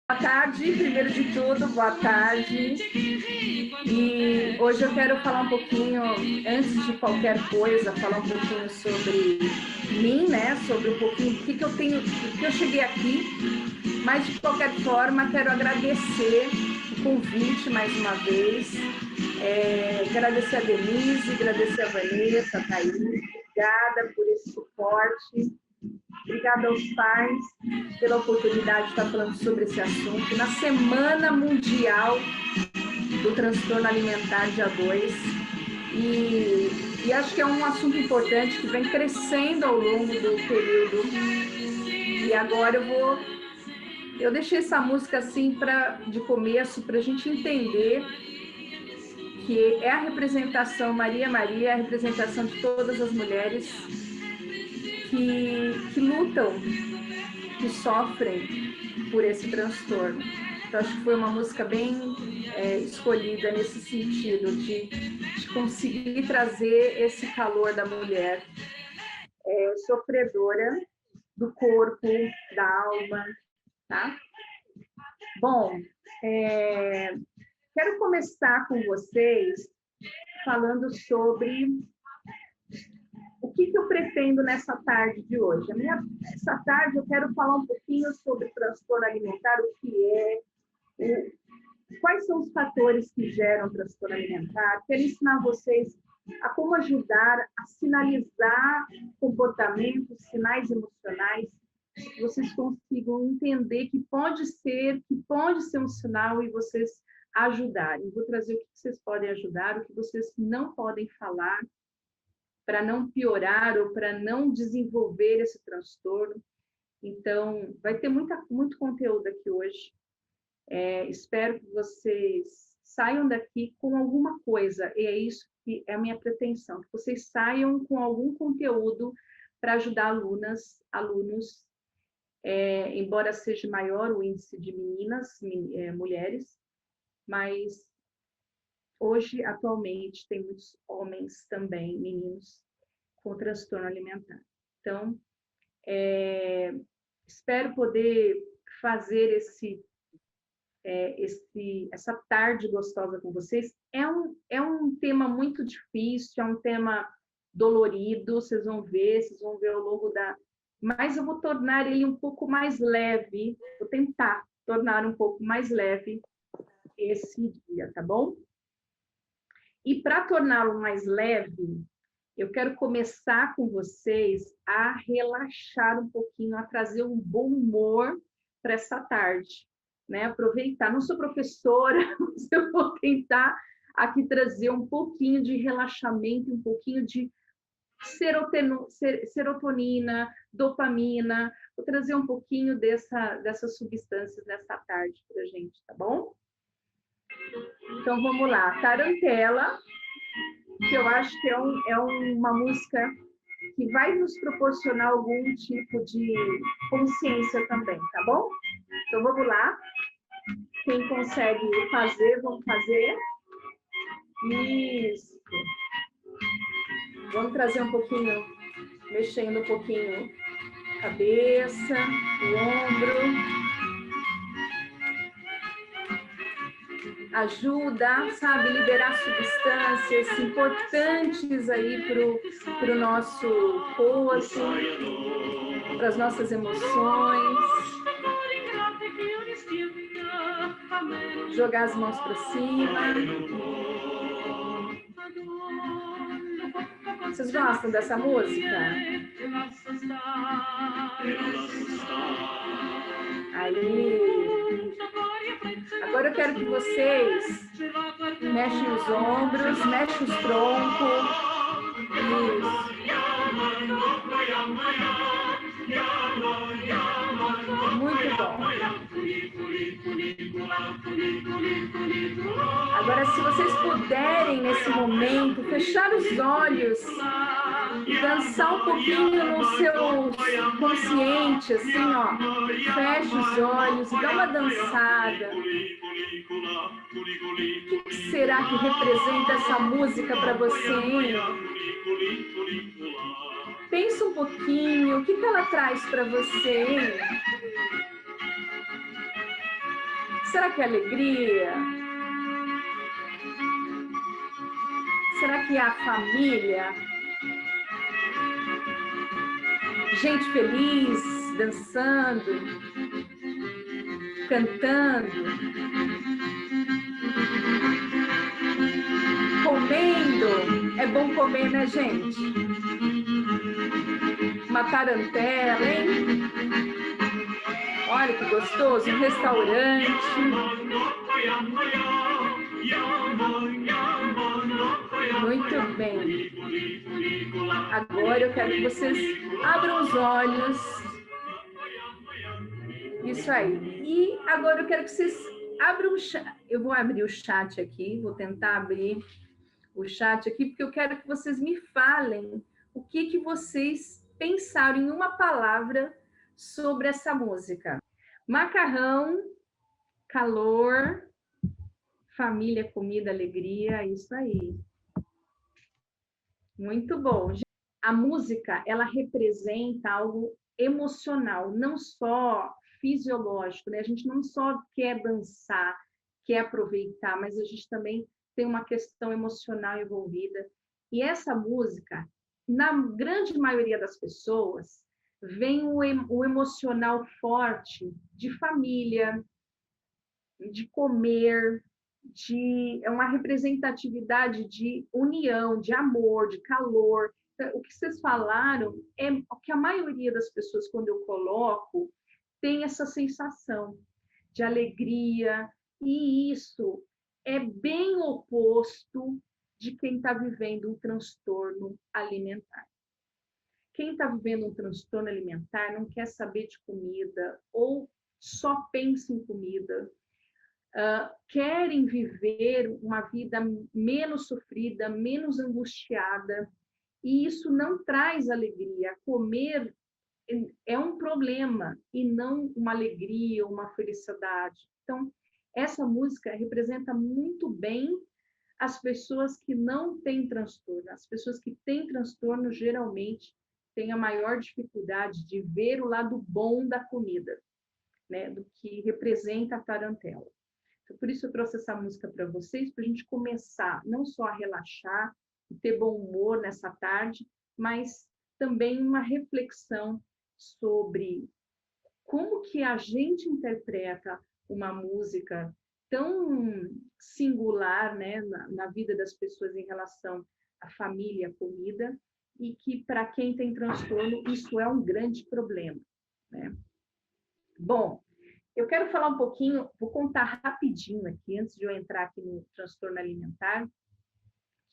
Boa tarde, primeiro de tudo, boa tarde. E hoje eu quero falar um pouquinho, antes de qualquer coisa, falar um pouquinho sobre mim, né? Sobre um pouquinho do que eu tenho, do que eu cheguei aqui. Mas de qualquer forma, quero agradecer o convite mais uma vez. Agradecer a Denise, agradecer a Vanessa, a Thaís. Obrigada por esse suporte. Obrigada aos pais pela oportunidade de estar falando sobre esse assunto. Na Semana Mundial do Transtorno Alimentar, dia 2. E acho que é um assunto importante que vem crescendo ao longo do período. E agora eu deixei essa música assim de começo para a gente entender que é a representação, Maria Maria, é a representação de todas as mulheres que lutam, que sofrem por esse transtorno. Então, acho que foi uma música bem escolhida nesse sentido, de conseguir trazer esse calor da mulher sofredora, do corpo, da alma, tá? Bom, quero começar com vocês falando sobre o que eu pretendo nessa tarde de hoje. Essa tarde eu quero falar um pouquinho sobre transtorno alimentar, o que é, quais são os fatores que geram transtorno alimentar. Quero ensinar vocês a como ajudar a sinalizar comportamentos, sinais emocionais, que vocês consigam entender que pode ser um sinal e vocês ajudarem. Vou trazer o que vocês podem ajudar, o que vocês não podem falar, para não piorar ou para não desenvolver esse transtorno. Então, vai ter muito conteúdo aqui hoje. Espero que vocês saiam daqui com alguma coisa, e é isso que é a minha pretensão, que vocês saiam com algum conteúdo para ajudar alunos, embora seja maior o índice de meninas, mulheres, mas hoje, atualmente, tem muitos homens também, meninos, com transtorno alimentar. Então, espero poder fazer essa tarde gostosa com vocês. É um tema muito difícil, é um tema dolorido, vocês vão ver ao longo Mas eu vou tornar ele um pouco mais leve, vou tentar tornar um pouco mais leve esse dia, tá bom? E para torná-lo mais leve, eu quero começar com vocês a relaxar um pouquinho, a trazer um bom humor para essa tarde, né? Aproveitar. Não sou professora, mas eu vou tentar aqui trazer um pouquinho de relaxamento, um pouquinho de serotonina, dopamina. Vou trazer um pouquinho dessas substâncias nessa tarde para a gente, tá bom? Então, vamos lá. Tarantela, que eu acho que é uma música que vai nos proporcionar algum tipo de consciência também, tá bom? Então, vamos lá. Quem consegue fazer, vamos fazer. Isso. Vamos trazer um pouquinho, mexendo um pouquinho a cabeça, o ombro. Ajuda, sabe, liberar substâncias importantes aí para o nosso corpo, para as nossas emoções. Jogar as mãos para cima. Vocês gostam dessa música? Aí. Agora eu quero que vocês mexem os ombros, mexem os troncos. Isso. Muito bom. Agora, se vocês puderem, nesse momento, fechar os olhos e dançar um pouquinho no seu consciente, assim, ó. Fecha os olhos e dá uma dançada. O que será que representa essa música para você, hein? Pensa um pouquinho, o que ela traz para você, hein? Será que é alegria? Será que é a família? Gente feliz, dançando, cantando, comendo. É bom comer, né, gente? Uma tarantela, hein? Olha que gostoso, um restaurante. Muito bem. Agora eu quero que vocês abram os olhos. Isso aí. E agora eu quero que vocês abram o chat. Eu vou abrir o chat aqui, vou tentar abrir o chat aqui, porque eu quero que vocês me falem o que vocês pensaram em uma palavra sobre essa música. Macarrão, calor, família, comida, alegria, isso aí. Muito bom. A música, ela representa algo emocional, não só fisiológico, né? A gente não só quer dançar, quer aproveitar, mas a gente também tem uma questão emocional envolvida. E essa música, na grande maioria das pessoas, vem o emocional forte de família, de comer, é uma representatividade de união, de amor, de calor. O que vocês falaram é o que a maioria das pessoas, quando eu coloco, tem essa sensação de alegria, e isso é bem oposto de quem está vivendo um transtorno alimentar. Quem está vivendo um transtorno alimentar não quer saber de comida ou só pensa em comida. Querem viver uma vida menos sofrida, menos angustiada, e isso não traz alegria. Comer é um problema e não uma alegria, uma felicidade. Então, essa música representa muito bem as pessoas que não têm transtorno. As pessoas que têm transtorno, geralmente, têm a maior dificuldade de ver o lado bom da comida, né, do que representa a tarantela. Então, por isso eu trouxe essa música para vocês, para a gente começar não só a relaxar e ter bom humor nessa tarde, mas também uma reflexão sobre como que a gente interpreta uma música tão singular, né, na vida das pessoas em relação à família, à comida, e que para quem tem transtorno isso é um grande problema, né? Bom, eu quero falar um pouquinho, vou contar rapidinho aqui, antes de eu entrar aqui no transtorno alimentar, o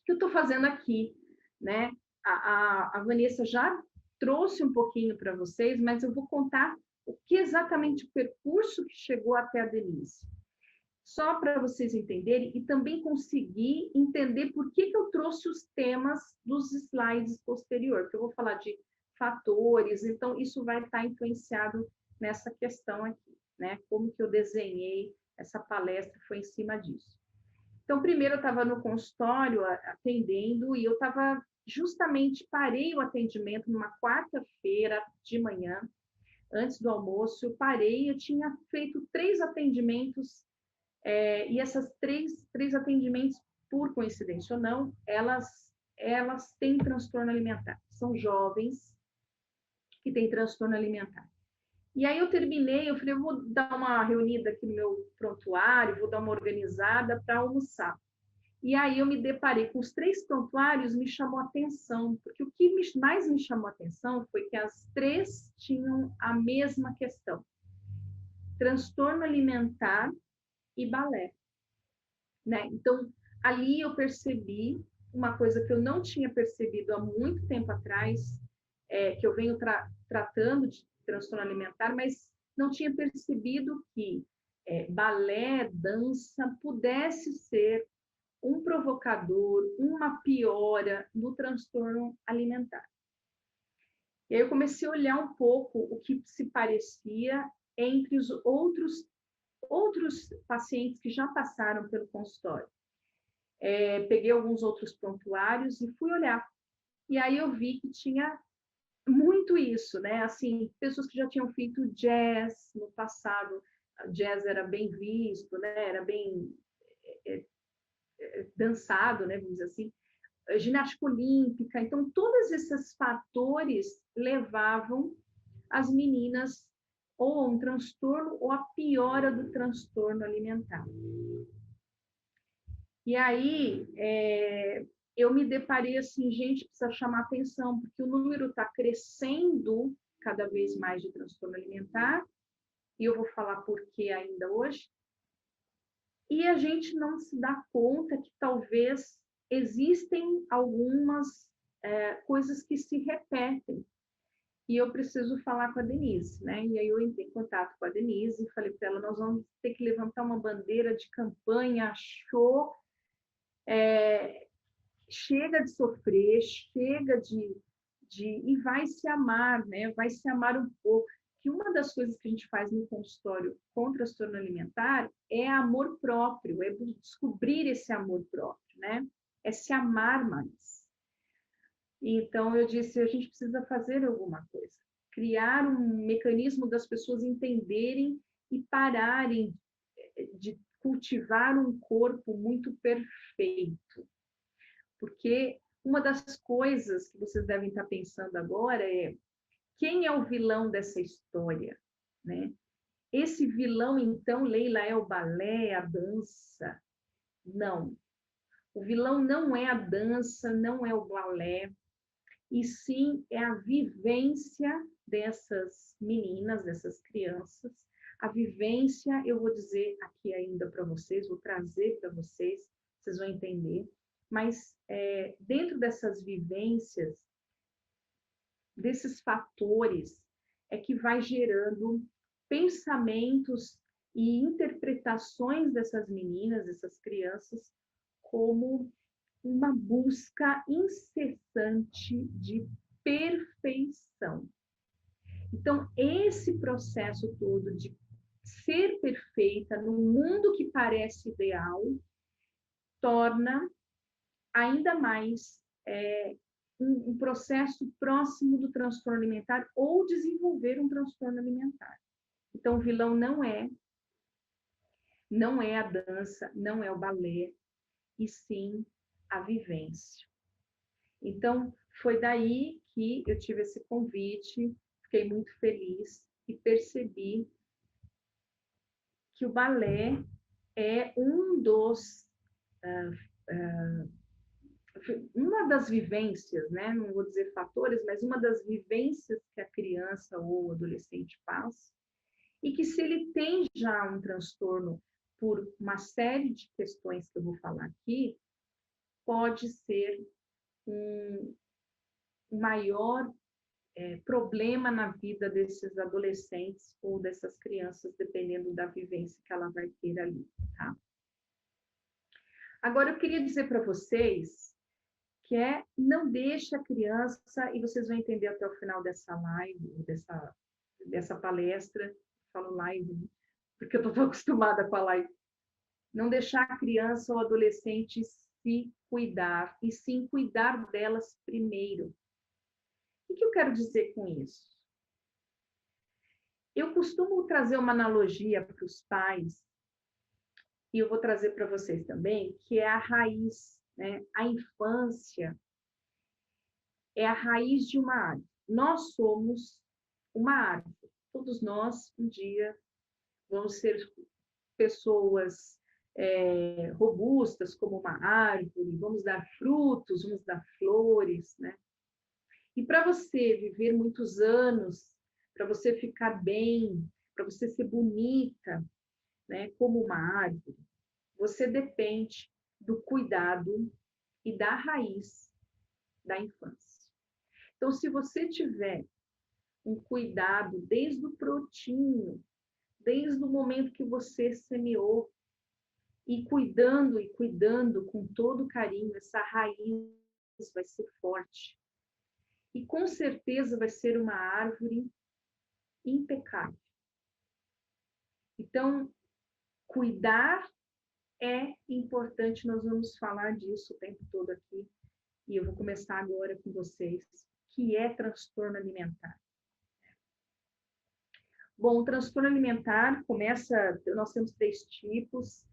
que eu estou fazendo aqui, né? A Vanessa já trouxe um pouquinho para vocês, mas eu vou contar o que exatamente o percurso que chegou até a Denise. Só para vocês entenderem e também conseguir entender por que eu trouxe os temas dos slides posterior, que eu vou falar de fatores, então isso vai estar influenciado nessa questão aqui, né? Como que eu desenhei essa palestra foi em cima disso. Então, primeiro eu estava no consultório atendendo e eu estava justamente, parei o atendimento numa quarta-feira de manhã, antes do almoço, eu parei, eu tinha feito 3 atendimentos, e essas três atendimentos, por coincidência ou não, elas têm transtorno alimentar. São jovens que têm transtorno alimentar. E aí eu terminei, eu falei, eu vou dar uma reunida aqui no meu prontuário, vou dar uma organizada para almoçar. E aí eu me deparei com os 3 prontuários, me chamou a atenção, porque o que mais me chamou a atenção foi que as 3 tinham a mesma questão: transtorno alimentar e balé, né? Então, ali eu percebi uma coisa que eu não tinha percebido há muito tempo atrás, que eu venho tratando de transtorno alimentar, mas não tinha percebido que balé, dança, pudesse ser um provocador, uma piora no transtorno alimentar. E aí eu comecei a olhar um pouco o que se parecia entre os outros pacientes que já passaram pelo consultório. Peguei alguns outros prontuários e fui olhar. E aí eu vi que tinha muito isso, né? Assim, pessoas que já tinham feito jazz no passado, jazz era bem visto, né? Era bem dançado, né? Vamos dizer assim, ginástica olímpica. Então, todos esses fatores levavam as meninas ou a um transtorno ou a piora do transtorno alimentar. E aí, eu me deparei assim, gente, precisa chamar atenção, porque o número está crescendo cada vez mais de transtorno alimentar, e eu vou falar por que ainda hoje, e a gente não se dá conta que talvez existem algumas coisas que se repetem. E eu preciso falar com a Denise, né? E aí eu entrei em contato com a Denise e falei para ela, nós vamos ter que levantar uma bandeira de campanha, chega de sofrer, chega e vai se amar, né? Vai se amar um pouco. Que uma das coisas que a gente faz no consultório com transtorno alimentar é amor próprio, é descobrir esse amor próprio, né? É se amar mais. Então, eu disse, a gente precisa fazer alguma coisa. Criar um mecanismo das pessoas entenderem e pararem de cultivar um corpo muito perfeito. Porque uma das coisas que vocês devem estar pensando agora é quem é o vilão dessa história, né? Esse vilão, então, Leila, é o balé, é a dança? Não. O vilão não é a dança, não é o balé, e sim é a vivência dessas meninas, dessas crianças. A vivência, eu vou dizer aqui ainda para vocês, vou trazer para vocês, vocês vão entender, mas dentro dessas vivências, desses fatores, é que vai gerando pensamentos e interpretações dessas meninas, dessas crianças, como uma busca incessante de perfeição. Então, esse processo todo de ser perfeita num mundo que parece ideal, torna ainda mais um processo próximo do transtorno alimentar ou desenvolver um transtorno alimentar. Então, o vilão não é a dança, não é o balé, e sim a vivência. Então, foi daí que eu tive esse convite, fiquei muito feliz e percebi que o balé é uma das vivências, né? Não vou dizer fatores, mas uma das vivências que a criança ou o adolescente passa, e que se ele tem já um transtorno por uma série de questões que eu vou falar aqui, pode ser um maior problema na vida desses adolescentes ou dessas crianças, dependendo da vivência que ela vai ter ali, tá? Agora, eu queria dizer para vocês que não deixe a criança, e vocês vão entender até o final dessa live, dessa palestra, falo live, porque eu estou acostumada com a live, não deixar a criança ou adolescente se cuidar, e sim cuidar delas primeiro. O que eu quero dizer com isso? Eu costumo trazer uma analogia para os pais, e eu vou trazer para vocês também, que é a raiz, né? A infância é a raiz de uma árvore. Nós somos uma árvore. Todos nós, um dia, vamos ser pessoas robustas como uma árvore, vamos dar frutos, vamos dar flores, né? E para você viver muitos anos, para você ficar bem, para você ser bonita, né, como uma árvore, você depende do cuidado e da raiz da infância. Então, se você tiver um cuidado desde o brotinho, desde o momento que você semeou, e cuidando com todo carinho, essa raiz vai ser forte. E com certeza vai ser uma árvore impecável. Então, cuidar é importante, nós vamos falar disso o tempo todo aqui, e eu vou começar agora com vocês, que é transtorno alimentar. Bom, o transtorno alimentar nós temos 3 tipos: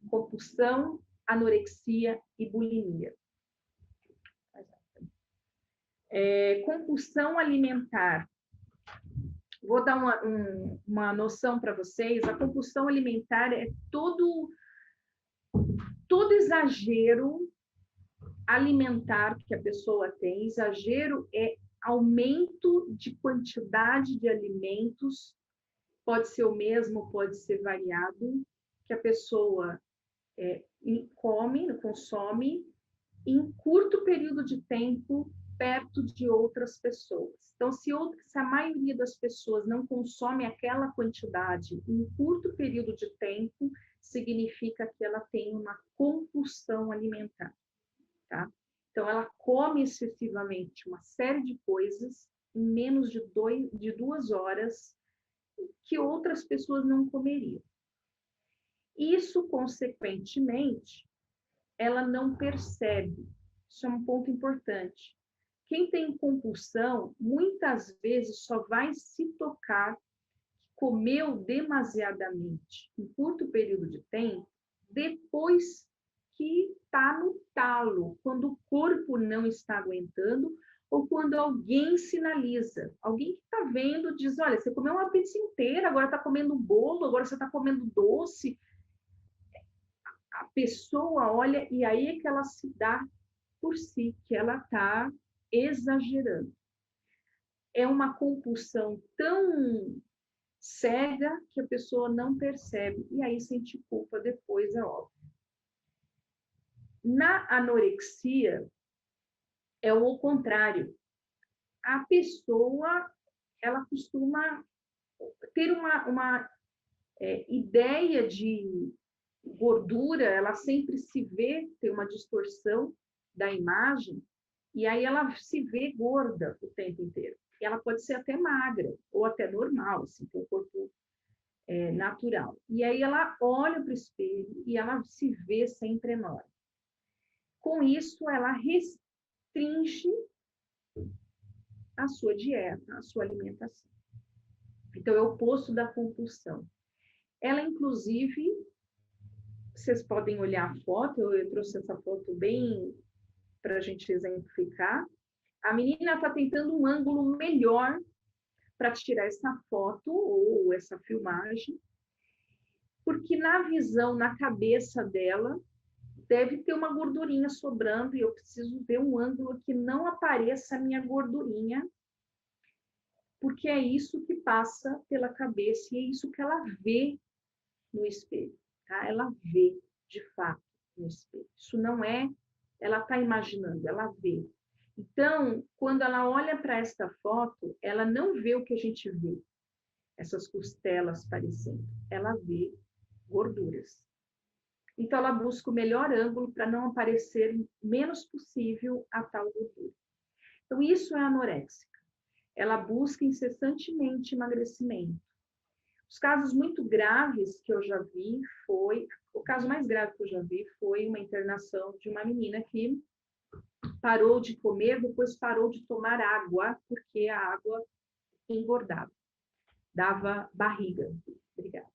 compulsão, anorexia e bulimia. Compulsão alimentar. Vou dar uma noção para vocês. A compulsão alimentar é todo exagero alimentar que a pessoa tem. Exagero é aumento de quantidade de alimentos, pode ser o mesmo, pode ser variado, que a pessoa consome em curto período de tempo perto de outras pessoas. Então, se a maioria das pessoas não consome aquela quantidade em curto período de tempo, significa que ela tem uma compulsão alimentar, tá? Então, ela come excessivamente uma série de coisas em menos de 2 horas que outras pessoas não comeriam. Isso, consequentemente, ela não percebe. Isso é um ponto importante. Quem tem compulsão, muitas vezes só vai se tocar que comeu demasiadamente em curto período de tempo, depois que está no talo, quando o corpo não está aguentando, ou quando alguém sinaliza. Alguém que está vendo diz, olha, você comeu uma pizza inteira, agora está comendo bolo, agora você está comendo doce. A pessoa olha e aí é que ela se dá por si, que ela está exagerando. É uma compulsão tão cega que a pessoa não percebe e aí sente culpa depois, é óbvio. Na anorexia, é o contrário. A pessoa, ela costuma ter uma ideia de gordura, ela sempre se vê, tem uma distorção da imagem, e aí ela se vê gorda o tempo inteiro. E ela pode ser até magra, ou até normal, assim, tem um corpo natural. E aí ela olha para o espelho e ela se vê sempre enorme. Com isso, ela restringe a sua dieta, a sua alimentação. Então, é o oposto da compulsão. Ela, inclusive, vocês podem olhar a foto, eu trouxe essa foto bem para a gente exemplificar. A menina está tentando um ângulo melhor para tirar essa foto ou essa filmagem, porque na visão, na cabeça dela, deve ter uma gordurinha sobrando e eu preciso ver um ângulo que não apareça a minha gordurinha, porque é isso que passa pela cabeça e é isso que ela vê no espelho, tá? Ela vê, de fato, no espelho. Isso não é, ela está imaginando, ela vê. Então, quando ela olha para esta foto, ela não vê o que a gente vê, essas costelas parecendo. Ela vê gorduras. Então, ela busca o melhor ângulo para não aparecer menos possível a tal gordura. Então, isso é anoréxica. Ela busca incessantemente emagrecimento. Os casos muito graves que eu já vi o caso mais grave que eu já vi foi uma internação de uma menina que parou de comer, depois parou de tomar água, porque a água engordava, dava barriga. Obrigada.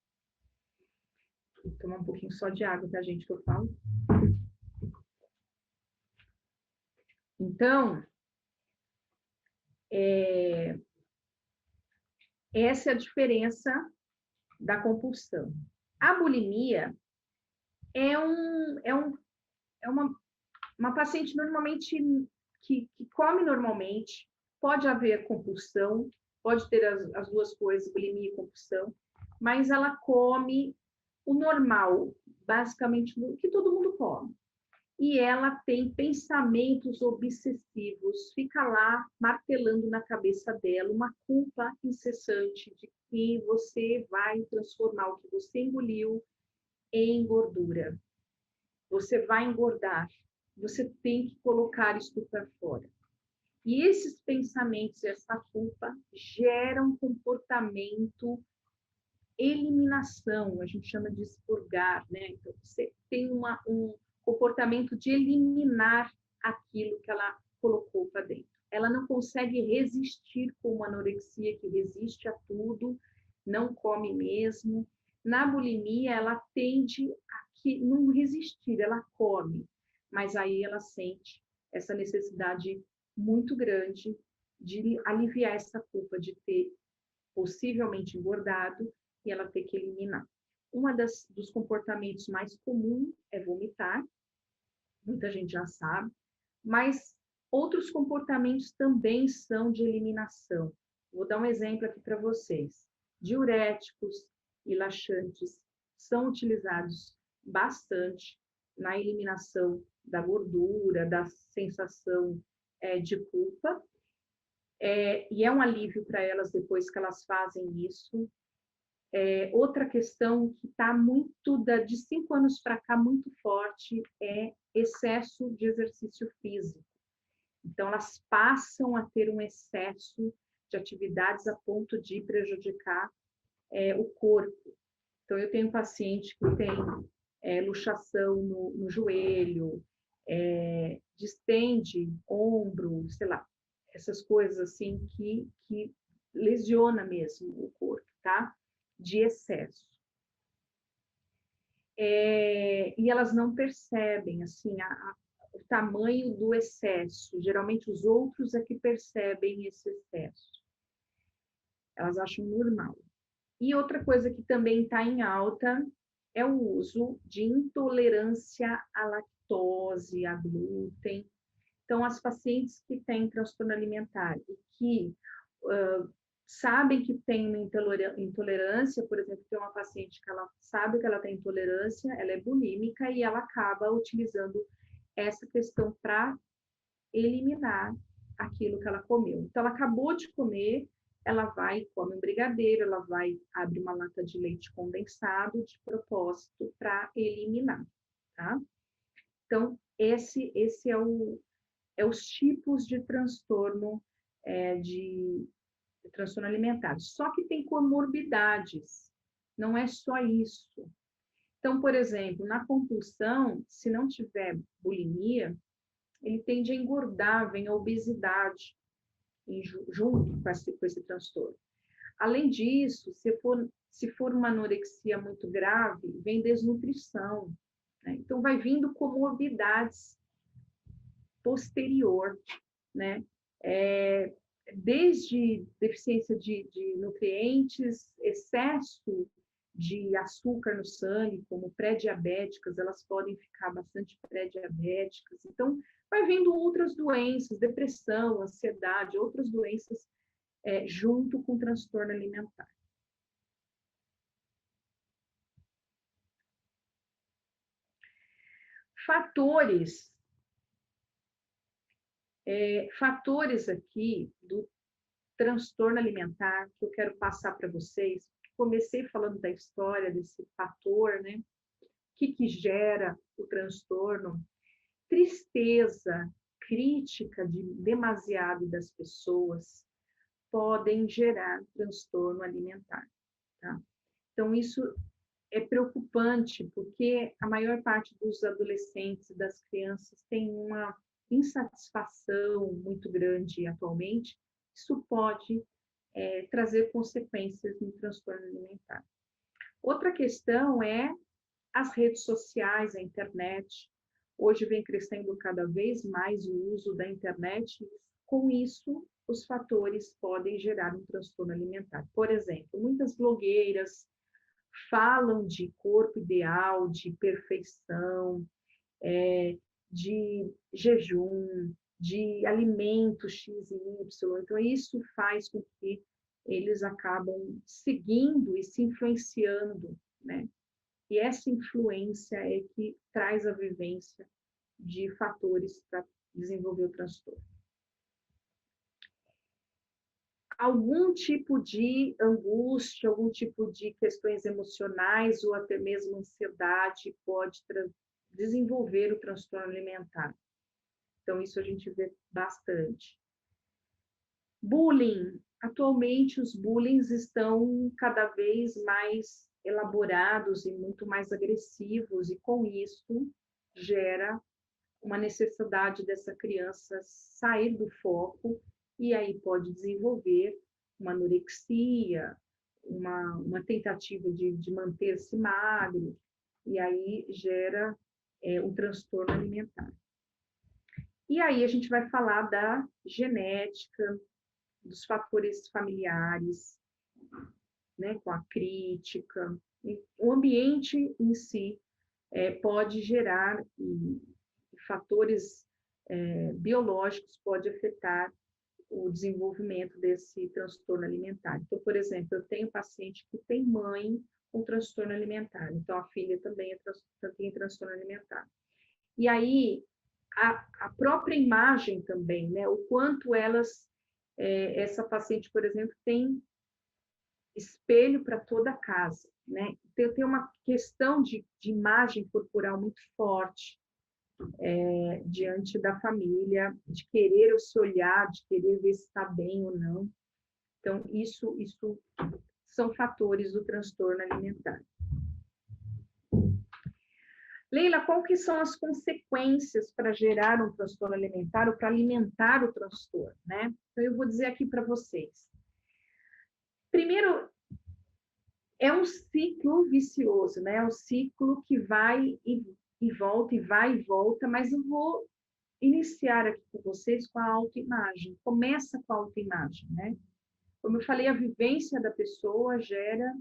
Vou tomar um pouquinho só de água, tá, gente, que eu falo. Então, essa é a diferença da compulsão. A bulimia é uma paciente normalmente que come normalmente, pode haver compulsão, pode ter as duas coisas, bulimia e compulsão, mas ela come o normal, basicamente o que todo mundo come. E ela tem pensamentos obsessivos, fica lá martelando na cabeça dela uma culpa incessante de que você vai transformar o que você engoliu em gordura. Você vai engordar. Você tem que colocar isso para fora. E esses pensamentos, essa culpa, geram comportamento eliminação, a gente chama de expurgar, né? Então, você tem um comportamento de eliminar aquilo que ela colocou para dentro. Ela não consegue resistir como a anorexia, que resiste a tudo, não come mesmo. Na bulimia, ela tende a não resistir, ela come, mas aí ela sente essa necessidade muito grande de aliviar essa culpa de ter possivelmente engordado e ela ter que eliminar. Dos comportamentos mais comuns é vomitar, muita gente já sabe, mas outros comportamentos também são de eliminação. Vou dar um exemplo aqui para vocês. Diuréticos e laxantes são utilizados bastante na eliminação da gordura, da sensação de culpa, e é um alívio para elas depois que elas fazem isso. Outra questão que está de 5 anos para cá, muito forte, é excesso de exercício físico. Então, elas passam a ter um excesso de atividades a ponto de prejudicar o corpo. Então, eu tenho um paciente que tem luxação no joelho, distende ombro, sei lá, essas coisas assim que lesiona mesmo o corpo, tá? De excesso. E elas não percebem, assim, o tamanho do excesso. Geralmente, os outros é que percebem esse excesso. Elas acham normal. E outra coisa que também está em alta é o uso de intolerância à lactose, a glúten. Então, as pacientes que têm transtorno alimentar e que sabem que tem uma intolerância, por exemplo, tem uma paciente que ela sabe que ela tem intolerância, ela é bulímica e ela acaba utilizando essa questão para eliminar aquilo que ela comeu. Então, ela acabou de comer, ela vai e come um brigadeiro, ela vai abre uma lata de leite condensado de propósito para eliminar, tá? Então, esse é os tipos de transtorno de transtorno alimentar. Só que tem comorbidades, não é só isso. Então, por exemplo, na compulsão, se não tiver bulimia, ele tende a engordar, vem a obesidade junto com esse transtorno. Além disso, se for uma anorexia muito grave, vem desnutrição, né? Então, vai vindo comorbidades posterior, né? Desde deficiência de nutrientes, excesso de açúcar no sangue, como pré-diabéticas, elas podem ficar bastante pré-diabéticas. Então, vai vindo outras doenças, depressão, ansiedade, outras doenças junto com o transtorno alimentar. Fatores aqui do transtorno alimentar que eu quero passar para vocês. Comecei falando da história desse fator, né? O que gera o transtorno? Tristeza, crítica demasiado das pessoas podem gerar transtorno alimentar, tá? Então, isso é preocupante, porque a maior parte dos adolescentes e das crianças tem uma insatisfação muito grande atualmente. Isso pode trazer consequências no transtorno alimentar. Outra questão é as redes sociais, a internet. Hoje vem crescendo cada vez mais o uso da internet. Com isso, os fatores podem gerar um transtorno alimentar. Por exemplo, muitas blogueiras falam de corpo ideal, de perfeição, de jejum, de alimentos X e Y. Então, isso faz com que eles acabam seguindo e se influenciando, né? E essa influência é que traz a vivência de fatores para desenvolver o transtorno. Algum tipo de angústia, algum tipo de questões emocionais ou até mesmo ansiedade pode desenvolver o transtorno alimentar. Então, isso a gente vê bastante. Bullying. Atualmente, os bullyings estão cada vez mais elaborados e muito mais agressivos, e com isso gera uma necessidade dessa criança sair do foco, e aí pode desenvolver uma anorexia, uma tentativa de manter-se magro, e aí gera um transtorno alimentar. E aí a gente vai falar da genética, dos fatores familiares, né, com a crítica. O ambiente em si pode gerar, e fatores biológicos pode afetar o desenvolvimento desse transtorno alimentar. Então, por exemplo, eu tenho paciente que tem mãe com transtorno alimentar, então a filha também tem transtorno alimentar. E aí, a própria imagem também, né? O quanto essa paciente, por exemplo, tem espelho para toda a casa, né? Então, tem uma questão de imagem corporal muito forte diante da família, de querer se olhar, de querer ver se está bem ou não. Então, isso são fatores do transtorno alimentar. Leila, qual que são as consequências para gerar um transtorno alimentar ou para alimentar o transtorno, né? Então, eu vou dizer aqui para vocês. Primeiro, é um ciclo vicioso, né? É um ciclo que vai e volta, e vai e volta, mas eu vou iniciar aqui com vocês com a autoimagem. Começa com a autoimagem, né? Como eu falei, a vivência da pessoa gera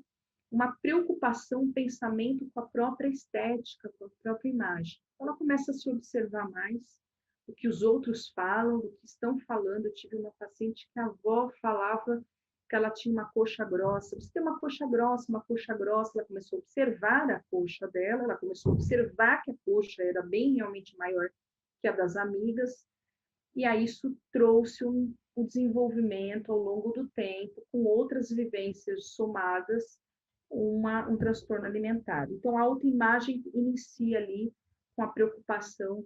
uma preocupação, um pensamento com a própria estética, com a própria imagem. Ela começa a se observar mais o que os outros falam, o que estão falando. Eu tive uma paciente que a avó falava que ela tinha uma coxa grossa. Você tem uma coxa grossa, uma coxa grossa. Ela começou a observar a coxa dela, ela começou a observar que a coxa era bem realmente maior que a das amigas, e aí isso trouxe um desenvolvimento ao longo do tempo, com outras vivências somadas, um transtorno alimentar. Então, a autoimagem inicia ali com a preocupação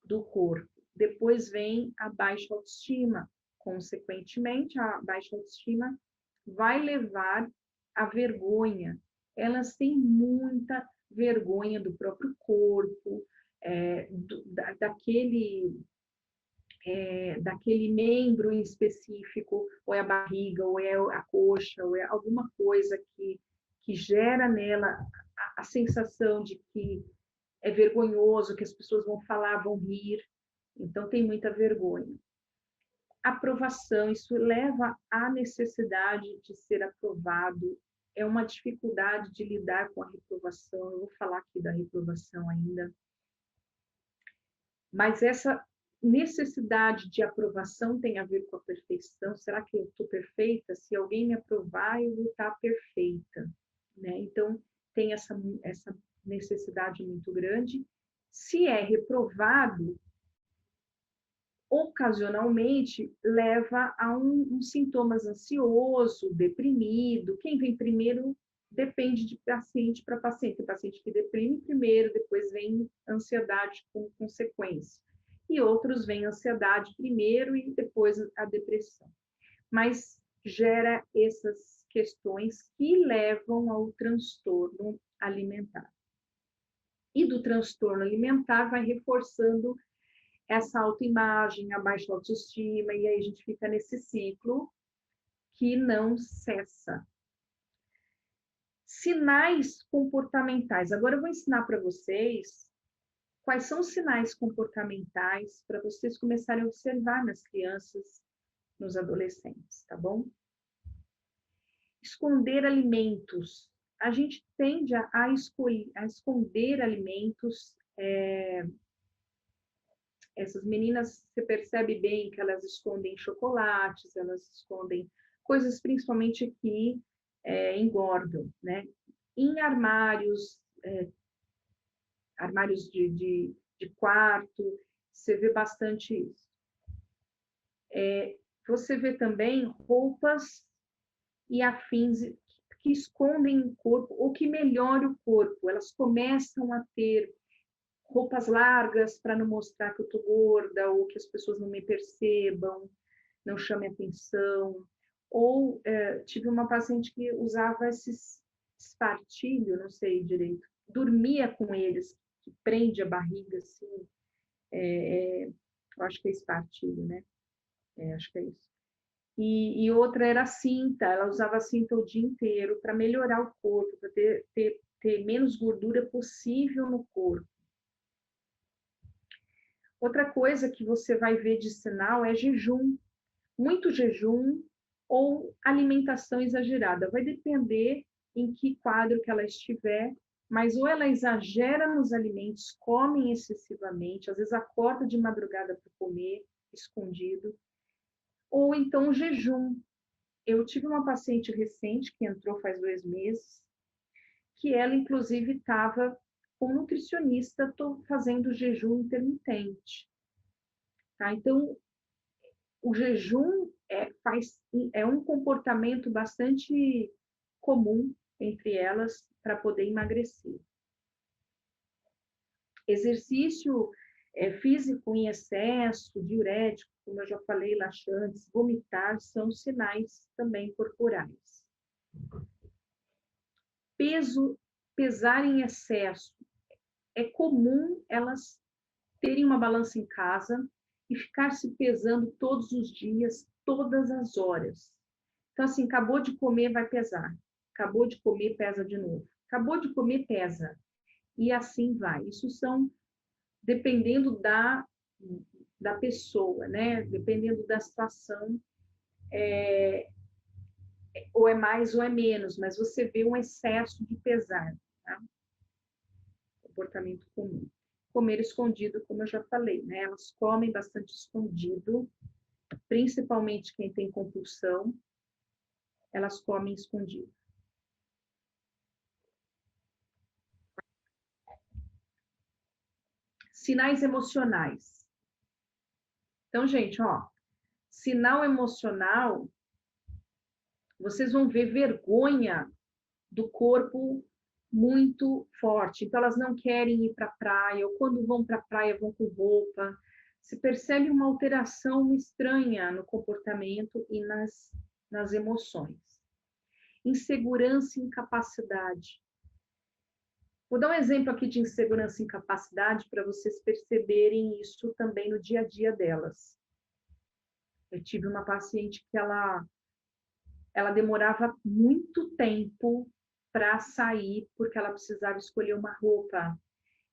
do corpo. Depois vem a baixa autoestima. Consequentemente, a baixa autoestima vai levar à vergonha. Elas têm muita vergonha do próprio corpo, daquele membro em específico, ou é a barriga, ou é a coxa, ou é alguma coisa que gera nela a sensação de que é vergonhoso, que as pessoas vão falar, vão rir. Então, tem muita vergonha. Aprovação, isso leva à necessidade de ser aprovado, é uma dificuldade de lidar com a reprovação. Eu vou falar aqui da reprovação ainda. Mas essa necessidade de aprovação tem a ver com a perfeição. Será que eu estou perfeita? Se alguém me aprovar, eu vou estar perfeita, né? Então, tem essa necessidade muito grande. Se é reprovado, ocasionalmente leva a um sintomas ansioso, deprimido. Quem vem primeiro depende de paciente para paciente. Tem paciente que deprime primeiro, depois vem ansiedade com consequência. E outros vêm ansiedade primeiro e depois a depressão. Mas gera essas questões que levam ao transtorno alimentar. E do transtorno alimentar vai reforçando essa autoimagem, a baixa autoestima, e aí a gente fica nesse ciclo que não cessa. Sinais comportamentais. Agora eu vou ensinar para vocês quais são os sinais comportamentais para vocês começarem a observar nas crianças, nos adolescentes, tá bom? Esconder alimentos. A gente tende a esconder alimentos. Essas meninas, você percebe bem que elas escondem chocolates, elas escondem coisas principalmente que engordam, né? Em armários, armários de quarto, você vê bastante isso. Você vê também roupas e afins que escondem o corpo ou que melhoram o corpo. Elas começam a ter roupas largas para não mostrar que eu estou gorda ou que as pessoas não me percebam, não chamem atenção. Ou tive uma paciente que usava esses espartilho, não sei direito, dormia com eles, que prende a barriga, assim. Eu acho que é espartilho, né? Acho que é isso. E outra era a cinta, ela usava a cinta o dia inteiro para melhorar o corpo, para ter menos gordura possível no corpo. Outra coisa que você vai ver de sinal é jejum. Muito jejum ou alimentação exagerada. Vai depender em que quadro que ela estiver, mas ou ela exagera nos alimentos, come excessivamente, às vezes acorda de madrugada para comer, escondido, ou então jejum. Eu tive uma paciente recente que entrou faz 2 meses, que ela inclusive estava com um nutricionista fazendo jejum intermitente. Tá? Então, o jejum é um comportamento bastante comum entre elas para poder emagrecer. Exercício físico em excesso, diurético, como eu já falei, laxantes, vomitar, são sinais também corporais. Pesar em excesso. É comum elas terem uma balança em casa e ficar se pesando todos os dias, todas as horas. Então, assim, acabou de comer, vai pesar. Acabou de comer, pesa de novo. Acabou de comer, pesa. E assim vai. Isso são, dependendo da pessoa, né? Dependendo da situação, ou é mais ou é menos, mas você vê um excesso de pesar, tá? Comportamento comum. Comer escondido, como eu já falei, né? Elas comem bastante escondido, principalmente quem tem compulsão, elas comem escondido. Sinais emocionais. Então, gente, ó, sinal emocional, vocês vão ver vergonha do corpo muito forte. Então, elas não querem ir para a praia, ou quando vão para a praia, vão com roupa. Se percebe uma alteração estranha no comportamento e nas emoções. Insegurança e incapacidade. Vou dar um exemplo aqui de insegurança e incapacidade para vocês perceberem isso também no dia a dia delas. Eu tive uma paciente que ela demorava muito tempo para sair, porque ela precisava escolher uma roupa.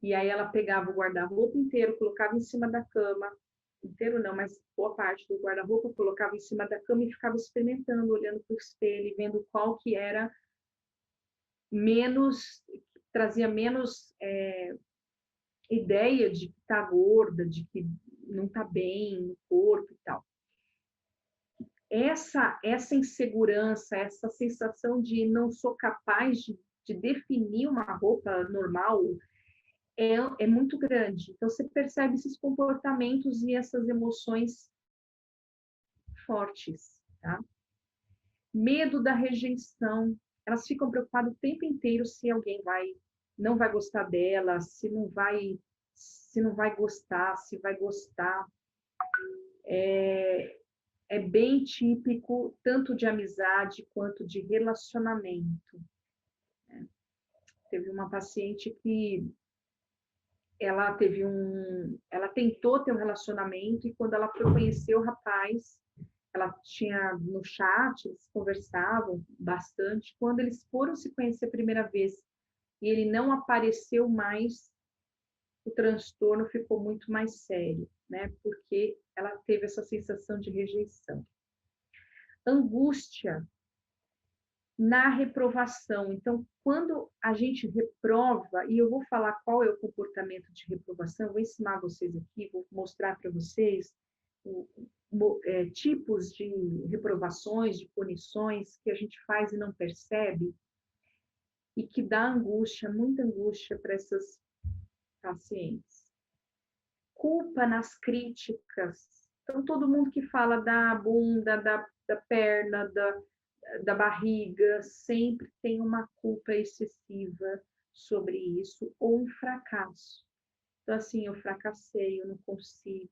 E aí ela pegava o guarda-roupa inteiro, colocava em cima da cama, inteiro não, mas boa parte do guarda-roupa, colocava em cima da cama e ficava experimentando, olhando para o espelho, vendo qual que era trazia menos ideia de que está gorda, de que não está bem no corpo e tal. Essa insegurança, essa sensação de não sou capaz de definir uma roupa normal é muito grande. Então, você percebe esses comportamentos e essas emoções fortes, tá? Medo da rejeição. Elas ficam preocupadas o tempo inteiro se alguém não vai gostar dela, se não vai gostar, se vai gostar. É bem típico, tanto de amizade quanto de relacionamento. Teve uma paciente que ela tentou ter um relacionamento e quando ela foi conhecer o rapaz, ela tinha no chat, eles conversavam bastante. Quando eles foram se conhecer a primeira vez e ele não apareceu mais, o transtorno ficou muito mais sério, né? Porque ela teve essa sensação de rejeição. Angústia na reprovação. Então, quando a gente reprova, e eu vou falar qual é o comportamento de reprovação, eu vou ensinar vocês aqui, vou mostrar para vocês tipos de reprovações, de punições que a gente faz e não percebe, e que dá angústia, muita angústia para essas pacientes. Culpa nas críticas. Então, todo mundo que fala da bunda, da perna, da barriga, sempre tem uma culpa excessiva sobre isso, ou um fracasso. Então, assim, eu fracassei, eu não consigo,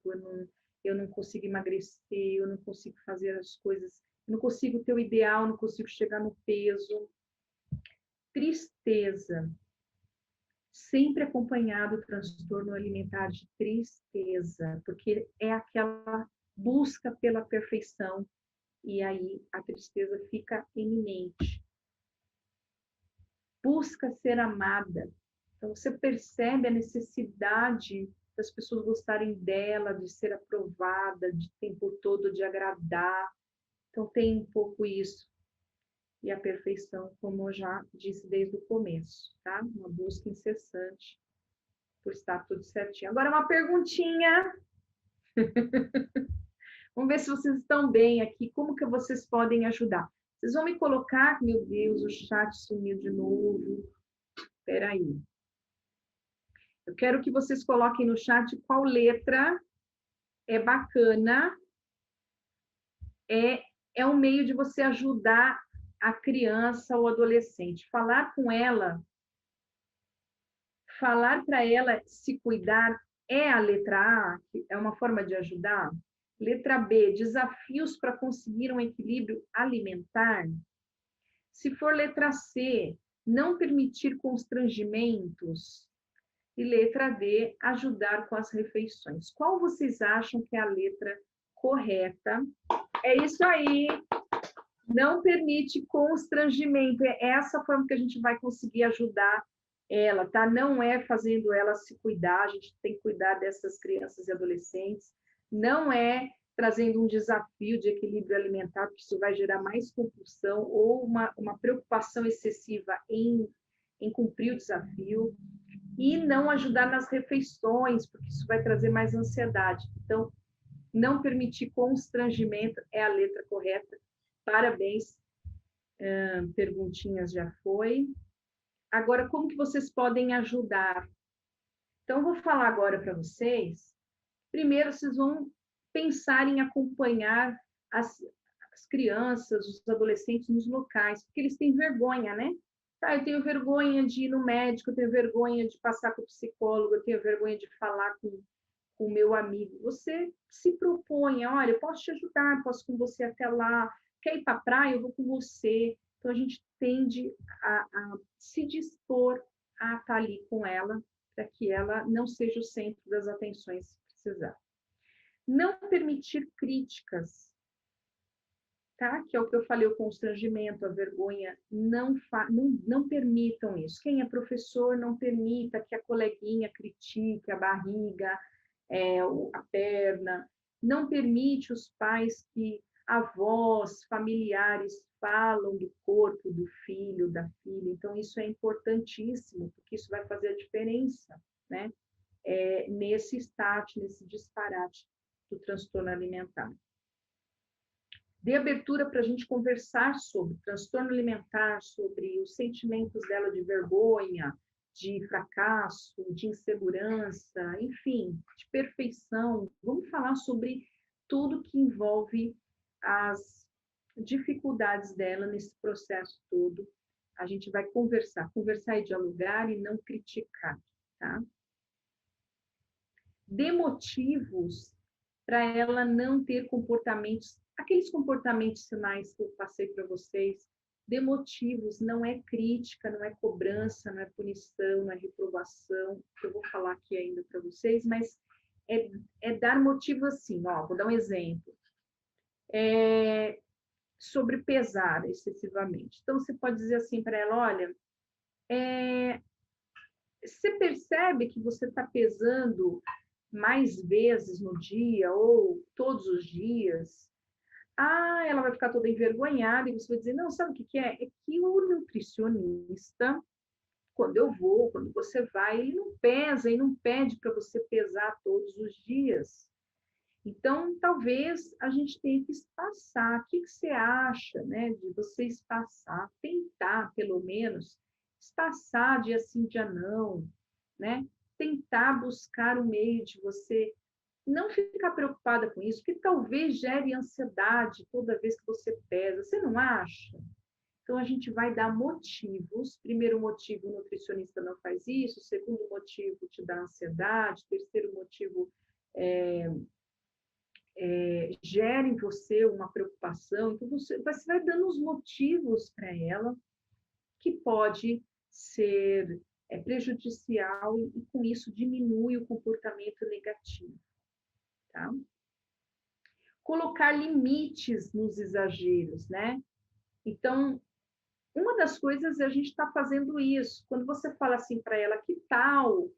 eu não consigo emagrecer, eu não consigo fazer as coisas, eu não consigo ter o ideal, não consigo chegar no peso. Tristeza, sempre acompanhado do transtorno alimentar de tristeza, porque é aquela busca pela perfeição e aí a tristeza fica eminente. Busca ser amada. Então, você percebe a necessidade das pessoas gostarem dela, de ser aprovada, de tempo todo de agradar. Então, tem um pouco isso. E a perfeição, como eu já disse desde o começo, tá? Uma busca incessante por estar tudo certinho. Agora, uma perguntinha. Vamos ver se vocês estão bem aqui. Como que vocês podem ajudar? Vocês vão me colocar... Meu Deus, o chat sumiu de novo. Espera aí. Eu quero que vocês coloquem no chat qual letra é bacana. É um meio de você ajudar a criança ou adolescente. Falar com ela, falar para ela se cuidar é a letra A, que é uma forma de ajudar. Letra B, desafios para conseguir um equilíbrio alimentar. Se for letra C, não permitir constrangimentos. E letra D, ajudar com as refeições. Qual vocês acham que é a letra correta? É isso aí. Não permite constrangimento. É essa forma que a gente vai conseguir ajudar ela, tá? Não é fazendo ela se cuidar, a gente tem que cuidar dessas crianças e adolescentes. Não é trazendo um desafio de equilíbrio alimentar, porque isso vai gerar mais compulsão ou uma preocupação excessiva em cumprir o desafio. E não ajudar nas refeições, porque isso vai trazer mais ansiedade. Então, não permitir constrangimento é a letra correta. Parabéns. Perguntinhas já foi. Agora, como que vocês podem ajudar? Então, eu vou falar agora para vocês. Primeiro, vocês vão pensar em acompanhar as crianças, os adolescentes nos locais, porque eles têm vergonha, né? Tá, eu tenho vergonha de ir no médico, eu tenho vergonha de passar com o psicólogo, eu tenho vergonha de falar com o meu amigo. Você se propõe, olha, eu posso te ajudar, posso ir com você até lá, quer ir para a praia, eu vou com você. Então, a gente tende a se dispor a estar ali com ela, para que ela não seja o centro das atenções se precisar. Não permitir críticas, tá? Que é o que eu falei, o constrangimento, a vergonha, não permitam isso. Quem é professor, não permita que a coleguinha critique a barriga, a perna. Não permite os pais que avós, familiares falam do corpo do filho, da filha. Então, isso é importantíssimo, porque isso vai fazer a diferença, né? Nesse nesse disparate do transtorno alimentar. Dê abertura para a gente conversar sobre transtorno alimentar, sobre os sentimentos dela de vergonha, de fracasso, de insegurança, enfim, de perfeição. Vamos falar sobre tudo que envolve as dificuldades dela nesse processo todo. A gente vai conversar e dialogar e não criticar, tá? Dê motivos para ela não ter comportamentos, aqueles comportamentos sinais que eu passei para vocês, dê motivos, não é crítica, não é cobrança, não é punição, não é reprovação, que eu vou falar aqui ainda para vocês, mas é dar motivo assim, ó, vou dar um exemplo. Sobre pesar excessivamente. Então, você pode dizer assim para ela, olha, você percebe que você está pesando mais vezes no dia ou todos os dias? Ah, ela vai ficar toda envergonhada e você vai dizer, não, sabe o que é? É que o nutricionista, quando você vai, ele não pesa e não pede para você pesar todos os dias. Então, talvez a gente tenha que espaçar. O que você acha, né, de você espaçar, tentar, pelo menos, espaçar dia sim, dia não, né? Tentar buscar um meio de você não ficar preocupada com isso, que talvez gere ansiedade toda vez que você pesa. Você não acha? Então, a gente vai dar motivos. Primeiro motivo, o nutricionista não faz isso. Segundo motivo, te dá ansiedade. Terceiro motivo, gera em você uma preocupação. Então, você vai dando os motivos para ela que pode ser prejudicial e, com isso, diminui o comportamento negativo. Tá? colocar limites nos exageros, né? Então, uma das coisas é a gente está fazendo isso. Quando você fala assim para ela, que tal?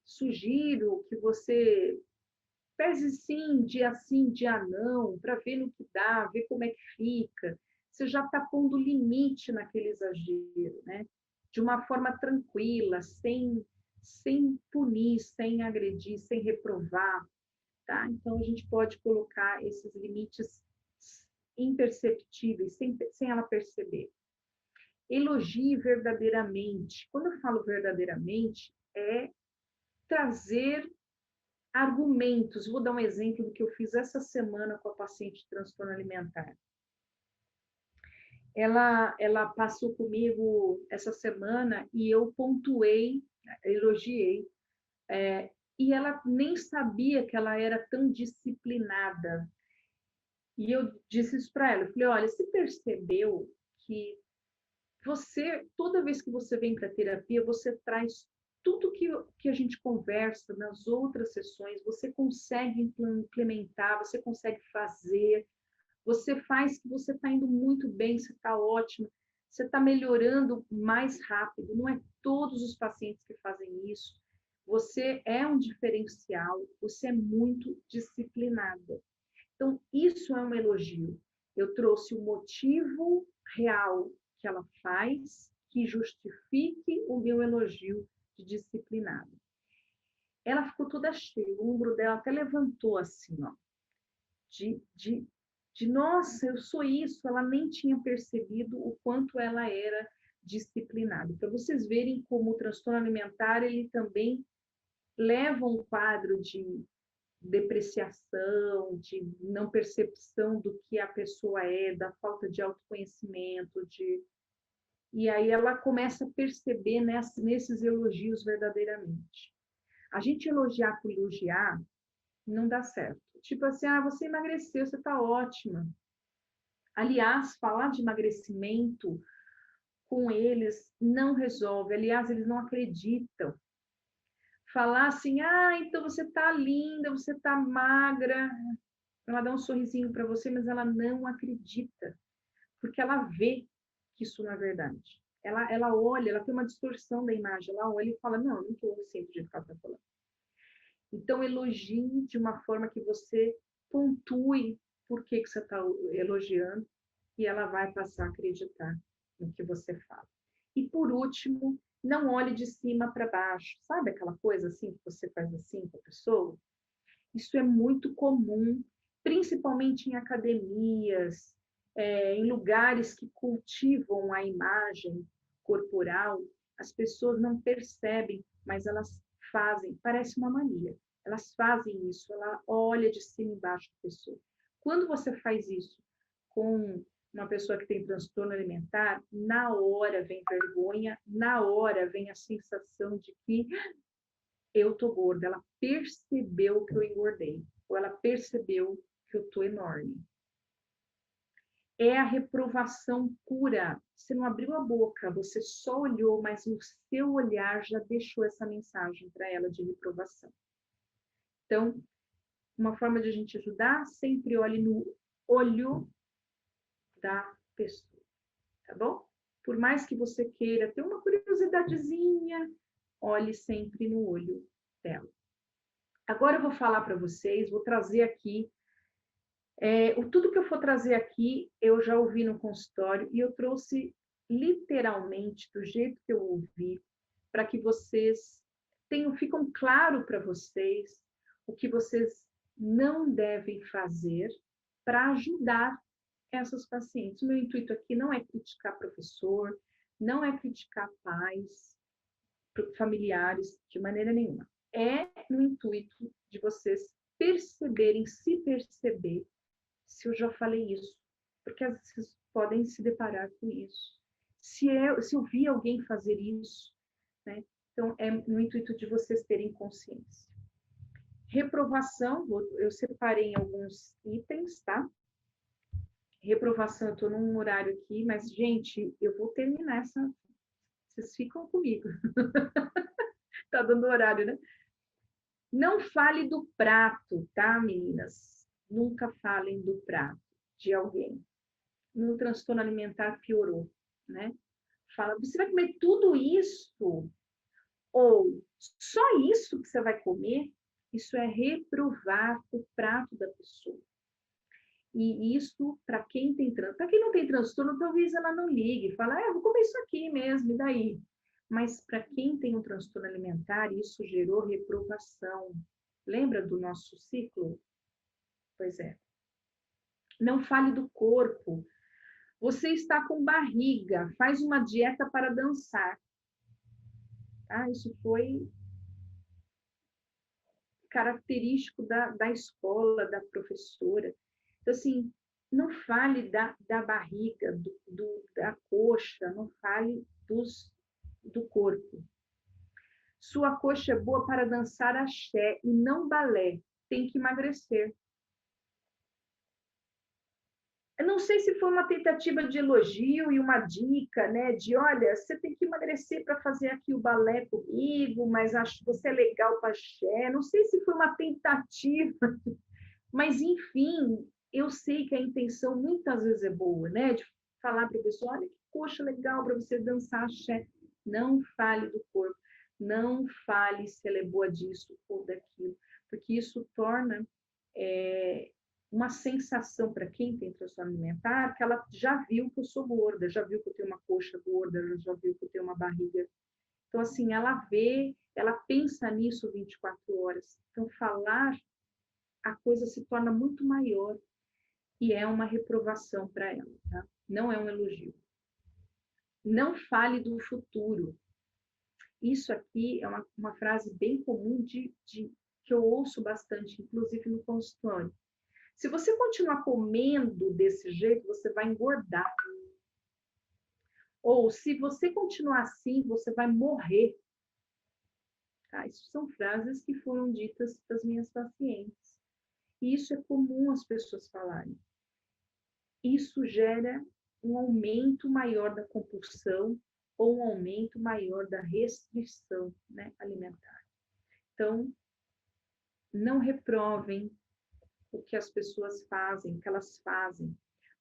Sugiro que você pese sim, dia não, para ver no que dá, ver como é que fica. Você já está pondo limite naquele exagero, né? De uma forma tranquila, sem punir, sem agredir, sem reprovar, tá? Então, a gente pode colocar esses limites imperceptíveis, sem ela perceber. Elogie verdadeiramente. Quando eu falo verdadeiramente, é trazer argumentos. Vou dar um exemplo do que eu fiz essa semana com a paciente de transtorno alimentar. Ela passou comigo essa semana e eu pontuei, elogiei, e ela nem sabia que ela era tão disciplinada. E eu disse isso para ela, eu falei, olha, você percebeu que você, toda vez que você vem para a terapia, você traz tudo que a gente conversa nas outras sessões, você consegue implementar, você consegue fazer, você faz que você está indo muito bem, você está ótimo, você está melhorando mais rápido, não é todos os pacientes que fazem isso. Você é um diferencial, você é muito disciplinada. Então, isso é um elogio. Eu trouxe o motivo real que ela faz, que justifique o meu elogio de disciplinado. Ela ficou toda cheia, o ombro dela até levantou assim, ó, de, de, de nossa, eu sou isso. Ela nem tinha percebido o quanto ela era disciplinada. Para vocês verem como o transtorno alimentar, ele também leva um quadro de depreciação, de não percepção do que a pessoa é, da falta de autoconhecimento, e aí ela começa a perceber nesses elogios verdadeiramente. A gente elogiar por elogiar não dá certo. Tipo assim, você emagreceu, você está ótima. Aliás, falar de emagrecimento com eles não resolve. Aliás, eles não acreditam. Falar assim, então você está linda, você está magra, ela dá um sorrisinho para você, mas ela não acredita, porque ela vê que isso não é verdade. Ela olha, ela tem uma distorção da imagem, ela olha e fala, não, eu não estou assim do jeito que ela está falando. Então, elogie de uma forma que você pontue por que você está elogiando e ela vai passar a acreditar no que você fala. E, por último, não olhe de cima para baixo. Sabe aquela coisa assim que você faz assim com a pessoa? Isso é muito comum, principalmente em academias, em lugares que cultivam a imagem corporal. As pessoas não percebem, mas elas fazem, parece uma mania. Elas fazem isso, ela olha de cima e embaixo da pessoa. Quando você faz isso com uma pessoa que tem transtorno alimentar, na hora vem vergonha, na hora vem a sensação de que eu tô gorda, ela percebeu que eu engordei, ou ela percebeu que eu tô enorme. É a reprovação pura. Você não abriu a boca, você só olhou, mas o seu olhar já deixou essa mensagem para ela de reprovação. Então, uma forma de a gente ajudar, sempre olhe no olho da pessoa, tá bom? Por mais que você queira ter uma curiosidadezinha, olhe sempre no olho dela. Agora eu vou falar para vocês, vou trazer aqui, tudo que eu for trazer aqui, eu já ouvi no consultório e eu trouxe literalmente do jeito que eu ouvi, para que vocês ficam claro para vocês o que vocês não devem fazer para ajudar essas pacientes. O meu intuito aqui não é criticar professor, não é criticar pais, familiares, de maneira nenhuma. É no intuito de vocês perceberem, se perceber, se eu já falei isso, porque às vezes vocês podem se deparar com isso. Se eu vi alguém fazer isso, né? Então, é no intuito de vocês terem consciência. Reprovação, eu separei em alguns itens, tá? Reprovação, eu estou num horário aqui, mas, gente, eu vou terminar essa. Vocês ficam comigo. Tá dando horário, né? Não fale do prato, tá, meninas? nunca falem do prato de alguém. No transtorno alimentar piorou, né? Fala, você vai comer tudo isso? Ou só isso que você vai comer? Isso é reprovar o prato da pessoa. E isso, para quem tem transtorno, para quem não tem transtorno, talvez ela não ligue, fala, vou comer isso aqui mesmo, e daí? Mas para quem tem um transtorno alimentar, isso gerou reprovação. Lembra do nosso ciclo? Pois é. Não fale do corpo. Você está com barriga, faz uma dieta para dançar. Tá? Isso foi característico da escola, da professora. Então, assim, não fale da barriga, da coxa, não fale do corpo. Sua coxa é boa para dançar axé e não balé. Tem que emagrecer. Eu não sei se foi uma tentativa de elogio e uma dica, né? De, olha, você tem que emagrecer para fazer aqui o balé comigo, mas acho que você é legal para axé. Não sei se foi uma tentativa, mas, enfim, eu sei que a intenção muitas vezes é boa, né? De falar para a pessoa, olha que coxa legal para você dançar axé. Não fale do corpo, não fale se ela é boa disso ou daquilo, porque isso torna uma sensação para quem tem transtorno alimentar, que ela já viu que eu sou gorda, já viu que eu tenho uma coxa gorda, já viu que eu tenho uma barriga. Então, assim, ela vê, ela pensa nisso 24 horas. Então, falar, a coisa se torna muito maior e é uma reprovação para ela, tá? Não é um elogio. Não fale do futuro. Isso aqui é uma frase bem comum que eu ouço bastante, inclusive no consultório. Se você continuar comendo desse jeito, você vai engordar. Ou se você continuar assim, você vai morrer. Tá? Isso são frases que foram ditas para as minhas pacientes. E isso é comum as pessoas falarem. Isso gera um aumento maior da compulsão ou um aumento maior da restrição, né, alimentar. Então, não reprovem o que as pessoas fazem, o que elas fazem.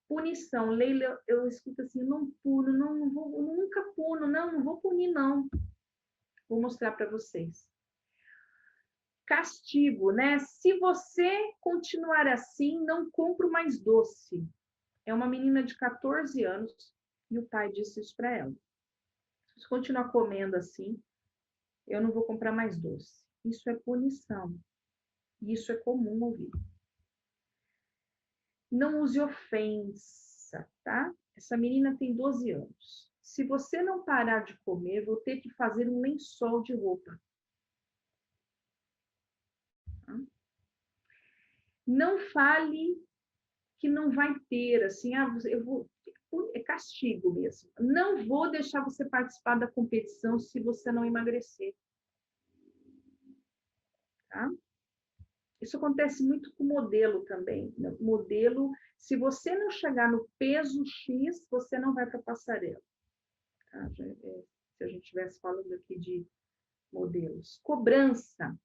Punição, Leila, eu escuto assim, não puno, não vou, nunca puno, não vou punir, não. Vou mostrar para vocês. Castigo, né? Se você continuar assim, não compro mais doce. É uma menina de 14 anos e o pai disse isso para ela. Se você continuar comendo assim, eu não vou comprar mais doce. Isso é punição. Isso é comum ouvir. Não use ofensa, tá? Essa menina tem 12 anos. Se você não parar de comer, vou ter que fazer um lençol de roupa. Tá? Não fale que não vai ter, assim, eu vou, é castigo mesmo. Não vou deixar você participar da competição se você não emagrecer. Tá? Isso acontece muito com modelo também. Modelo, se você não chegar no peso X, você não vai para a passarela. Tá? Se a gente estivesse falando aqui de modelos. Cobrança.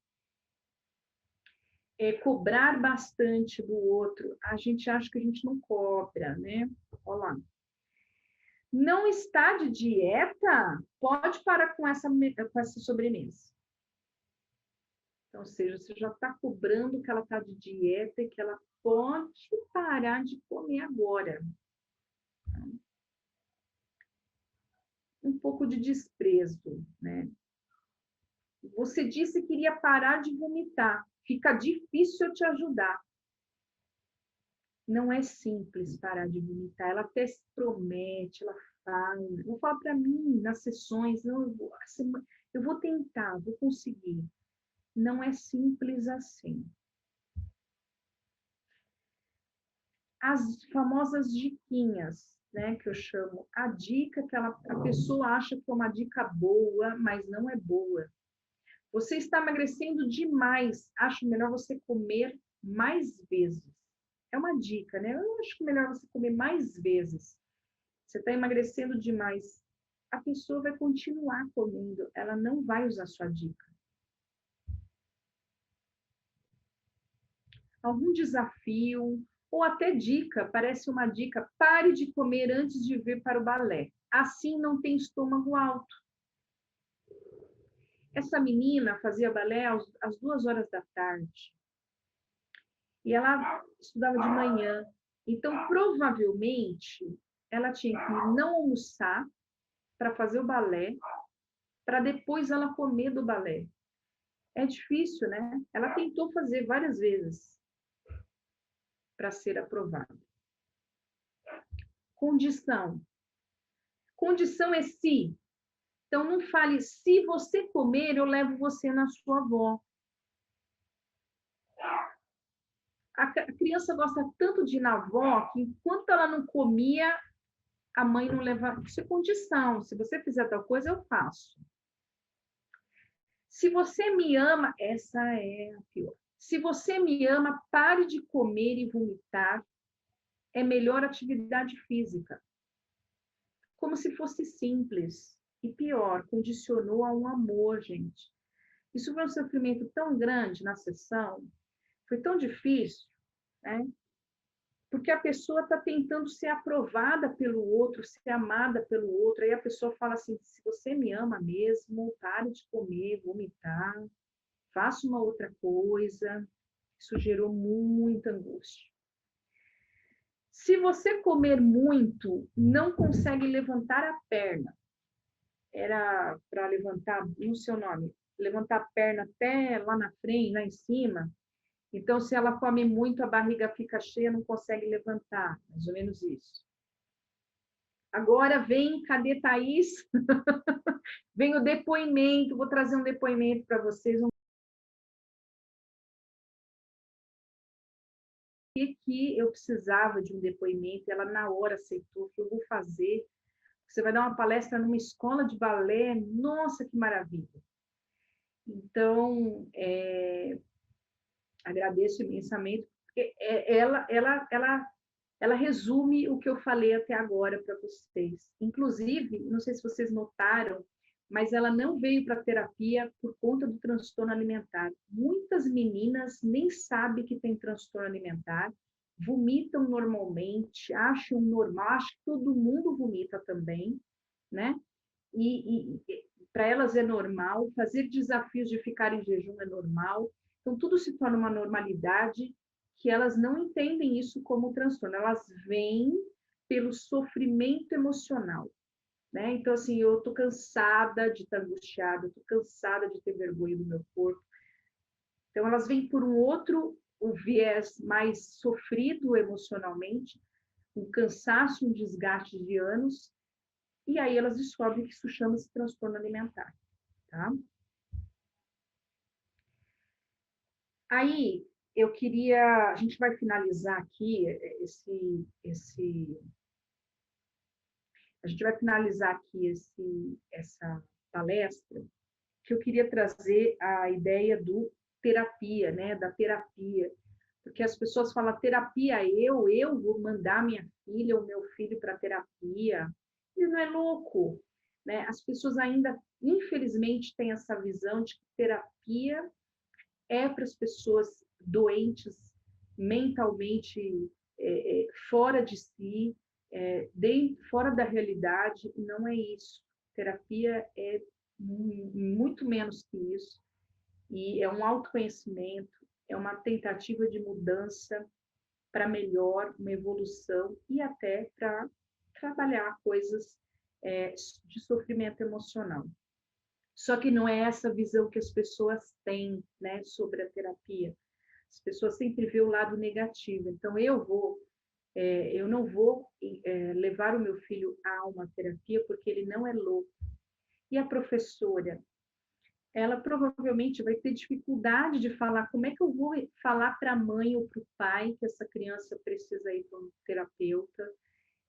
Cobrar bastante do outro. A gente acha que a gente não cobra, né? Olha lá. Não está de dieta? Pode parar com essa sobremesa. Então, ou seja, você já está cobrando que ela está de dieta e que ela pode parar de comer agora. Um pouco de desprezo, né? Você disse que iria parar de vomitar. Fica difícil eu te ajudar. Não é simples parar de vomitar. Ela até se promete, ela fala. Ela fala para mim nas sessões, não, eu vou tentar, vou conseguir. Não é simples assim. As famosas diquinhas, né, que eu chamo. A dica que a pessoa acha que é uma dica boa, mas não é boa. Você está emagrecendo demais. Acho melhor você comer mais vezes. É uma dica, né? Eu acho que é melhor você comer mais vezes. Você está emagrecendo demais. A pessoa vai continuar comendo. Ela não vai usar sua dica. algum desafio, ou até dica, parece uma dica, pare de comer antes de vir para o balé. Assim não tem estômago alto. Essa menina fazia balé às 2 horas da tarde. E ela estudava de manhã. Então, provavelmente, ela tinha que não almoçar para fazer o balé, para depois ela comer do balé. É difícil, né? Ela tentou fazer várias vezes para ser aprovada. Condição. Condição é se. Então, não fale, se você comer, eu levo você na sua avó. A criança gosta tanto de ir na avó que enquanto ela não comia, a mãe não leva. Isso é condição. Se você fizer tal coisa, eu faço. Se você me ama, essa é a pior. Se você me ama, pare de comer e vomitar. É melhor atividade física. Como se fosse simples. E pior, condicionou a um amor, gente. Isso foi um sofrimento tão grande na sessão, foi tão difícil, né? Porque a pessoa está tentando ser aprovada pelo outro, ser amada pelo outro. Aí a pessoa fala assim, se você me ama mesmo, pare de comer, vomitar, faça uma outra coisa. Isso gerou muita angústia. Se você comer muito, não consegue levantar a perna. Era para levantar, no seu nome, levantar a perna até lá na frente, lá em cima. Então, se ela come muito, a barriga fica cheia, não consegue levantar. Mais ou menos isso. Agora vem, cadê Thaís? Vem o depoimento, vou trazer um depoimento para vocês. Que eu precisava de um depoimento, ela na hora aceitou, que eu vou fazer. Você vai dar uma palestra numa escola de balé, nossa, que maravilha. Então, agradeço imensamente, porque ela resume o que eu falei até agora para vocês. Inclusive, não sei se vocês notaram, mas ela não veio para terapia por conta do transtorno alimentar. Muitas meninas nem sabem que tem transtorno alimentar, vomitam normalmente, acham normal, acham que todo mundo vomita também, né? E para elas é normal, fazer desafios de ficar em jejum é normal. Então, tudo se torna uma normalidade que elas não entendem isso como transtorno, elas vêm pelo sofrimento emocional, né? Então, assim, eu tô cansada de estar angustiada, eu tô cansada de ter vergonha do meu corpo. Então, elas vêm por um outro, o viés mais sofrido emocionalmente, um cansaço, um desgaste de anos, e aí elas descobrem que isso chama-se transtorno alimentar, tá? Aí, eu queria, a gente vai finalizar aqui a gente vai finalizar aqui essa palestra, que eu queria trazer a ideia do terapia, né, da terapia, porque as pessoas falam terapia, eu vou mandar minha filha ou meu filho para terapia, ele não é louco, né? As pessoas ainda, infelizmente, têm essa visão de que terapia é para as pessoas doentes, mentalmente fora de si, fora da realidade, e não é isso. Terapia é muito menos que isso, e é um autoconhecimento, é uma tentativa de mudança para melhor, uma evolução e até para trabalhar coisas de sofrimento emocional. Só que não é essa visão que as pessoas têm, né, sobre a terapia. As pessoas sempre vê o lado negativo. Então, eu não vou levar o meu filho a uma terapia porque ele não é louco. E a professora, ela provavelmente vai ter dificuldade de falar como é que eu vou falar para a mãe ou para o pai que essa criança precisa ir para um terapeuta.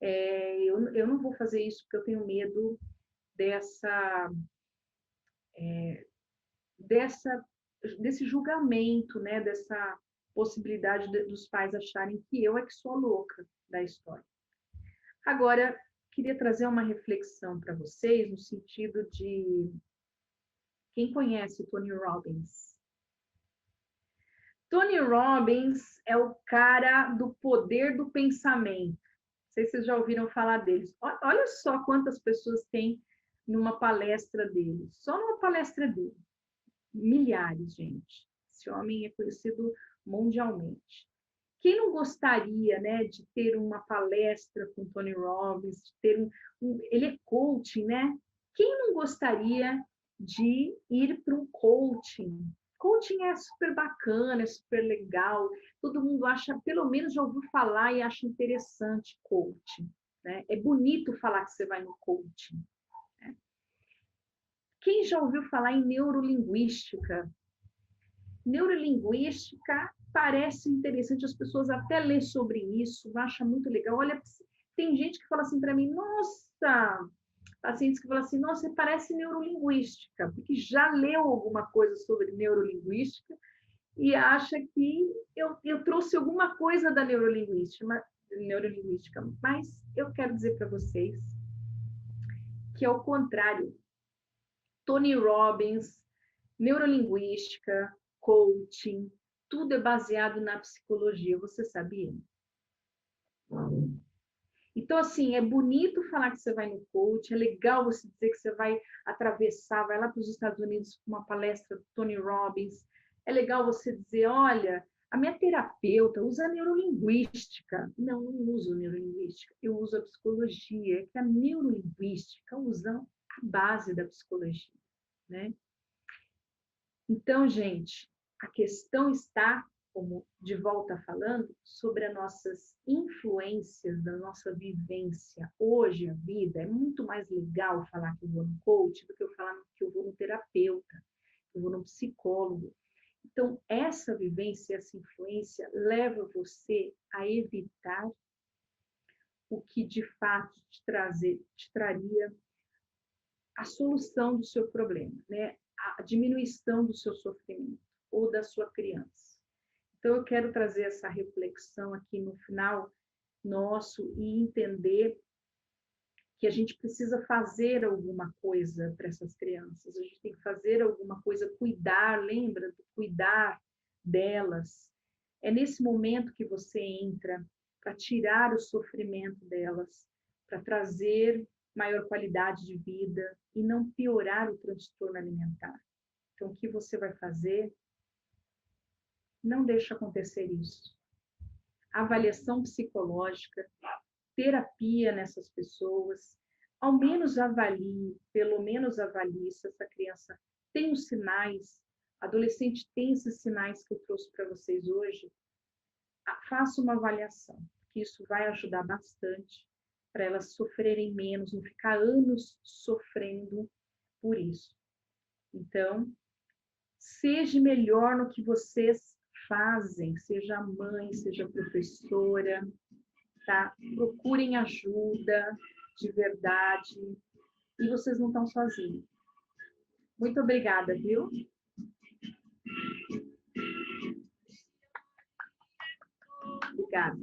Eu não vou fazer isso porque eu tenho medo desse julgamento, né? Dessa possibilidade dos pais acharem que eu é que sou a louca da história. Agora, queria trazer uma reflexão para vocês no sentido de quem conhece Tony Robbins? Tony Robbins é o cara do poder do pensamento. Não sei se vocês já ouviram falar deles. Olha só quantas pessoas tem numa palestra dele. Só numa palestra dele. Milhares, gente. Esse homem é conhecido mundialmente. Quem não gostaria, né, de ter uma palestra com Tony Robbins, de ter ele é coaching, né? Quem não gostaria de ir para um coaching? Coaching é super bacana, é super legal. Todo mundo acha, pelo menos já ouviu falar e acha interessante coaching, né? É bonito falar que você vai no coaching. Né? Quem já ouviu falar em neurolinguística? Neurolinguística parece interessante, as pessoas até lêem sobre isso, acham muito legal. Olha, tem gente que fala assim para mim, nossa, pacientes que falam assim, nossa, parece neurolinguística, porque já leu alguma coisa sobre neurolinguística e acha que eu trouxe alguma coisa da neurolinguística, mas eu quero dizer para vocês que é o contrário. Tony Robbins, neurolinguística, coaching, tudo é baseado na psicologia, você sabia? Então, assim, é bonito falar que você vai no coach, é legal você dizer que você vai atravessar, vai lá para os Estados Unidos para uma palestra do Tony Robbins, é legal você dizer, olha, a minha terapeuta usa neurolinguística. Não, não uso neurolinguística, eu uso a psicologia, que a neurolinguística usa a base da psicologia, né? Então, gente, a questão está, como de volta falando, sobre as nossas influências da nossa vivência. Hoje, a vida é muito mais legal falar que eu vou no coach do que eu falar que eu vou no terapeuta, que eu vou no psicólogo. Então, essa vivência, essa influência leva você a evitar o que de fato te traria a solução do seu problema, né? A diminuição do seu sofrimento ou da sua criança. Então, eu quero trazer essa reflexão aqui no final nosso e entender que a gente precisa fazer alguma coisa para essas crianças, a gente tem que fazer alguma coisa, cuidar, lembra do cuidar delas. É nesse momento que você entra para tirar o sofrimento delas, para trazer maior qualidade de vida e não piorar o transtorno alimentar. Então, o que você vai fazer? Não deixe acontecer isso. Avaliação psicológica, terapia nessas pessoas, ao menos avalie, pelo menos avalie se essa criança tem os sinais, adolescente tem esses sinais que eu trouxe para vocês hoje, faça uma avaliação, que isso vai ajudar bastante para elas sofrerem menos, não ficar anos sofrendo por isso. Então, seja melhor no que vocês fazem, seja mãe, seja professora, tá? Procurem ajuda de verdade e vocês não estão sozinhos. Muito obrigada, viu? Obrigada.